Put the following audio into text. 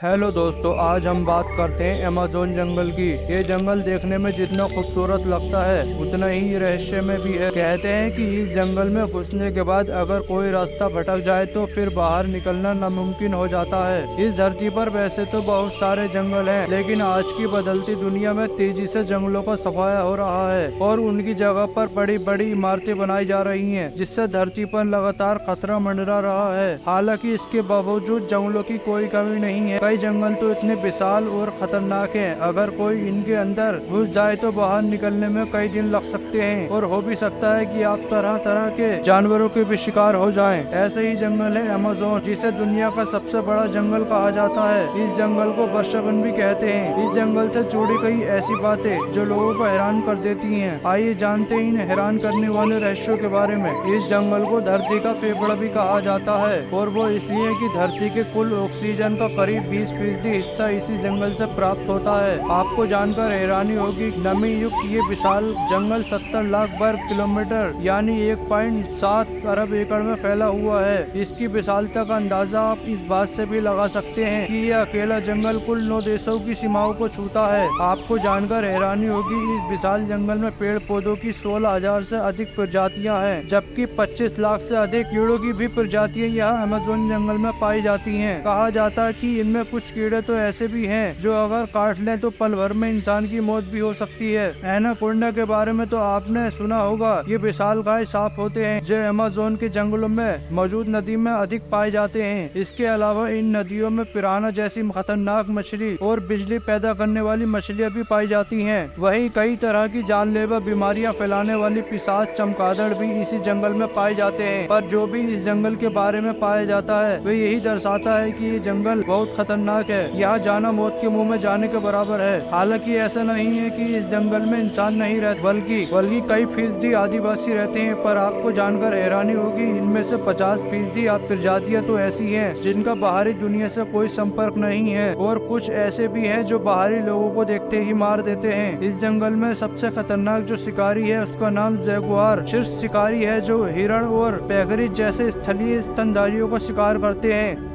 Hello दोस्तों, आज हम बात करते हैं अमेज़न जंगल की। ये जंगल देखने में जितना खूबसूरत लगता है उतना ही रहस्य में भी है। कहते हैं कि इस जंगल में घुसने के बाद अगर कोई रास्ता भटक जाए तो फिर बाहर निकलना नामुमकिन हो जाता है। इस धरती पर वैसे तो बहुत सारे जंगल हैं, लेकिन आज की बदलती दुनिया में तेजी से जंगलों का सफाया हो रहा है और उनकी जगह पर बड़ी बड़ी इमारतें बनाई जा रही हैं, जिससे धरती पर लगातार खतरा मंडरा रहा है। हालांकि इसके बावजूद जंगलों की कोई कमी नहीं है। कई जंगल तो इतने विशाल और खतरनाक हैं, अगर कोई इनके अंदर घुस जाए तो बाहर निकलने में कई दिन लग सकते हैं और हो भी सकता है कि आप तरह तरह के जानवरों के भी शिकार हो जाएं। ऐसे ही जंगल है अमेज़न, जिसे दुनिया का सबसे बड़ा जंगल कहा जाता है। इस जंगल को वर्षावन भी कहते हैं। इस जंगल से जुड़ी कई ऐसी बातें जो लोगों को हैरान कर देती हैं। आइए जानते हैं इन हैरान करने वाले रहस्यों के बारे में। इस जंगल को धरती का फेफड़ा भी कहा जाता है और वो इसलिए कि धरती के कुल ऑक्सीजन का करीब 20% हिस्सा इसी जंगल से प्राप्त होता है। आपको जानकर हैरानी होगी, नमी युक्त ये विशाल जंगल 70 लाख वर्ग किलोमीटर यानी 1.7 अरब एकड़ में फैला हुआ है। इसकी विशालता का अंदाजा आप इस बात से भी लगा सकते हैं कि यह अकेला जंगल कुल 9 देशों की सीमाओं को छूता है। आपको जानकर हैरानी होगी, इस विशाल जंगल में पेड़ पौधों की 16,000 से अधिक प्रजातियां हैं, जबकि 25 लाख से अधिक कीड़ों की भी प्रजातियां यहाँ अमेज़न जंगल में पाई जाती हैं। कहा जाता है कि इनमें कुछ कीड़े तो ऐसे भी हैं जो अगर काट लें तो पल भर में इंसान की मौत भी हो सकती है। एनाकोंडा के बारे में तो आपने सुना होगा। ये विशालकाय सांप होते हैं जो अमेज़न के जंगलों में मौजूद नदी में अधिक पाए जाते हैं। इसके अलावा इन नदियों में पिराना जैसी खतरनाक मछली और बिजली पैदा करने वाली मछलियाँ भी पाई जाती हैं। वहीं कई तरह की जानलेवा बीमारियां फैलाने वाली पिशाच चमगादड़ भी इसी जंगल में पाए जाते हैं। पर जो भी इस जंगल के बारे में पाया जाता है वह यही दर्शाता है कि ये जंगल बहुत खतरनाक है। यहाँ जाना मौत के मुंह में जाने के बराबर है। हालांकि ऐसा नहीं है कि इस जंगल में इंसान नहीं रहते, बल्कि कई फीसदी आदिवासी रहते हैं। पर आपको जानकर हैरानी होगी, इनमें से 50% प्रजातियां तो ऐसी हैं जिनका बाहरी दुनिया से कोई संपर्क नहीं है और कुछ ऐसे भी हैं जो बाहरी लोगों को देखते ही मार देते हैं। इस जंगल में सबसे खतरनाक जो शिकारी है उसका नाम जगुआर शीर्ष शिकारी है, जो हिरण और पेगरी जैसे स्थलीय स्तनधारियों का शिकार करते हैं।